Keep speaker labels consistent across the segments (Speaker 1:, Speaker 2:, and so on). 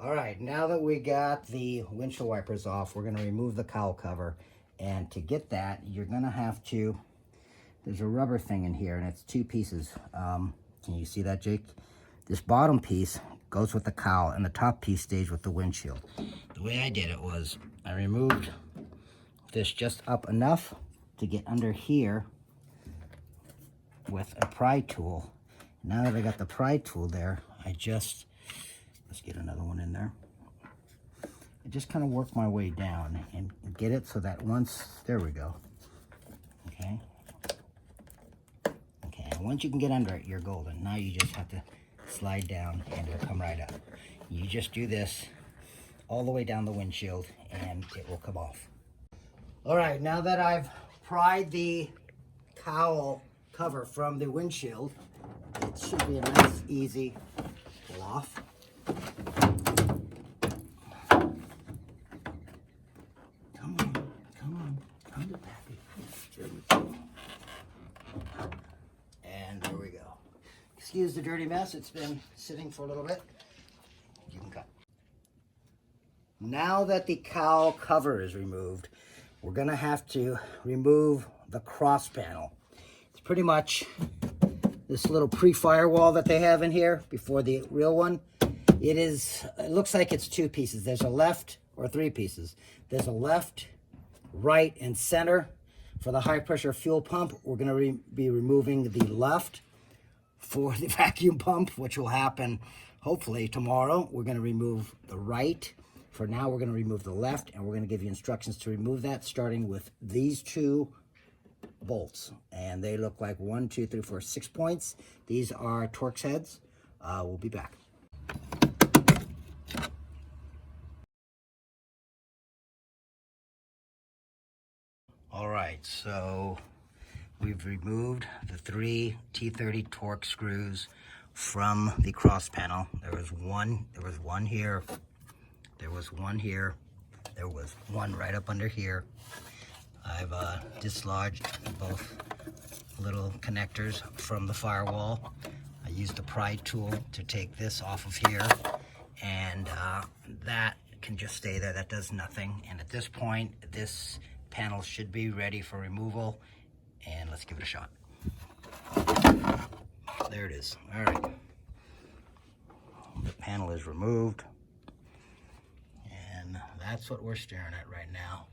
Speaker 1: All right, now that we got the windshield wipers off, we're gonna remove the cowl cover. And to get that, you're gonna have to, there's a rubber thing in here and it's two pieces. Can you see that, Jake? This bottom piece goes with the cowl and the top piece stays with the windshield. The way I did it was I removed this just up enough to get under here with a pry tool. Now that I got the pry tool there, let's get another one in there. I just kind of work my way down and get it so that there we go. Okay. Okay, and once you can get under it, you're golden. Now you just have to slide down and it'll come right up. You just do this all the way down the windshield and it will come off. All right, now that I've pried the cowl cover from the windshield, it should be a nice, easy pull off. Come on, come to Pappy. There we go. And there we go. Excuse the dirty mess, it's been sitting for a little bit. You can cut. Now that the cowl cover is removed, we're gonna have to remove the cross panel. It's pretty much this little pre-firewall that they have in here before the real one. It looks like it's two pieces. There's a left, or three pieces. There's a left, right, and center. For the high pressure fuel pump, we're gonna be removing the left. For the vacuum pump, which will happen hopefully tomorrow, we're gonna remove the right. For now, we're gonna remove the left, and we're gonna give you instructions to remove that, starting with these two bolts. And they look like 1, 2, 3, 4, 6 points. These are Torx heads. We'll be back. All right, so we've removed the 3 T30 Torx screws from the cross panel. There was one here, there was one here, there was one right up under here. I've dislodged both little connectors from the firewall. I used the pry tool to take this off of here, and that can just stay there. That does nothing. And at this point, this panel should be ready for removal, and let's give it a shot. There it is. All right. The panel is removed, and that's what we're staring at right now.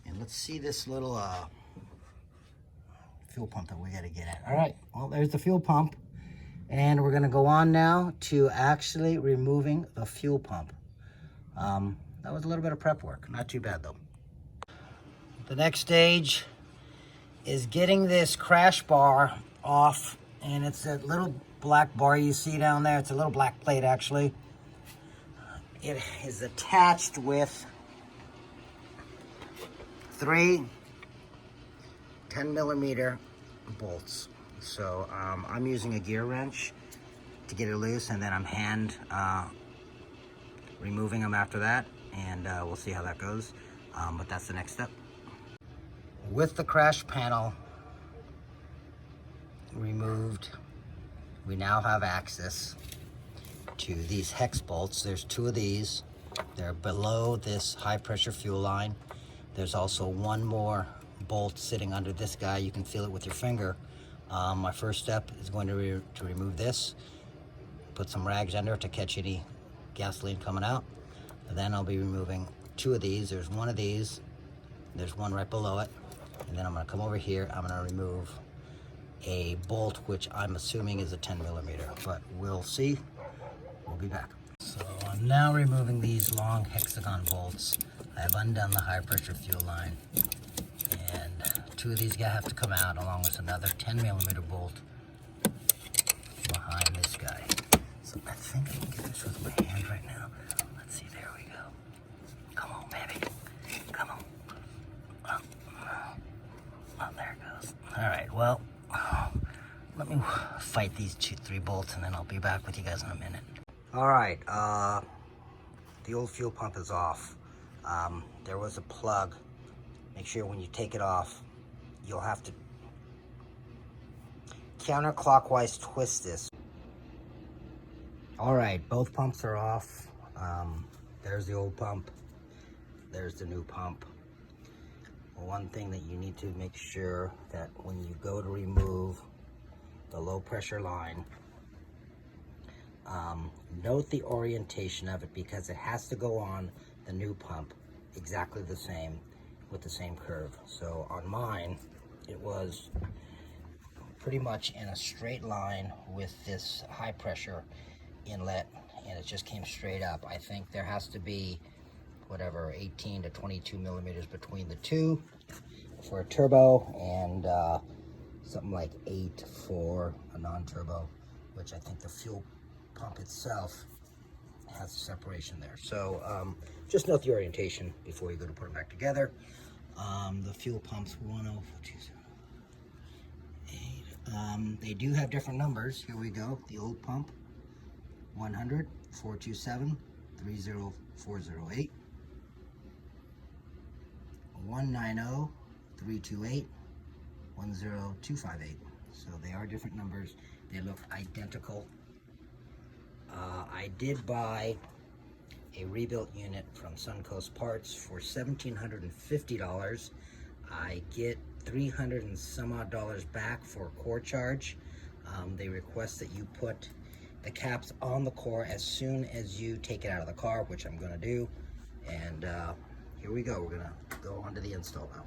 Speaker 1: And let's see this little fuel pump that we got to get at. All right, well, there's the fuel pump. And we're gonna go on now to actually removing the fuel pump. That was a little bit of prep work, not too bad though. The next stage is getting this crash bar off, and it's a little black bar you see down there. It's a little black plate actually. It is attached with 3 10mm bolts. So I'm using a gear wrench to get it loose, and then I'm hand removing them after that, and we'll see how that goes. But that's the next step. With the crash panel removed, we now have access to these hex bolts. There's 2 of these. They're below this high pressure fuel line. There's also one more bolt sitting under this guy. You can feel it with your finger. My first step is going to remove this, put some rags under it to catch any gasoline coming out. And then I'll be removing 2 of these. There's one of these, there's one right below it. And then I'm gonna come over here, I'm gonna remove a bolt, which I'm assuming is a 10mm, but we'll see. We'll be back. So I'm now removing these long hexagon bolts. I've undone the high pressure fuel line, and 2 of these guys have to come out, along with another 10mm bolt behind this guy. So I think I can get this with my hand right now. Let's see, there we go. Come on, baby. Come on. Oh, there it goes. All right, well, let me fight these 3 bolts, and then I'll be back with you guys in a minute. All right, the old fuel pump is off. There was a plug. Make sure when you take it off, you'll have to counterclockwise twist this. All right, both pumps are off. There's the old pump. There's the new pump. One thing that you need to make sure that when you go to remove the low pressure line, note the orientation of it, because it has to go on the new pump exactly the same with the same curve. So on mine, it was pretty much in a straight line with this high pressure inlet, and it just came straight up. I think there has to be whatever 18 to 22 millimeters between the two for a turbo, and something like 8 for a non-turbo, which I think the fuel pump itself has a separation there. So just note the orientation before you go to put them back together. The fuel pumps 10427. They do have different numbers. Here we go. The old pump 100 427 30408, 190 328 10258. So they are different numbers. They look identical. I did buy a rebuilt unit from Suncoast Parts for $1,750. I get $300 and some odd back for core charge. They request that you put the caps on the core as soon as you take it out of the car, which I'm going to do. And here we go. We're going to go on to the install now.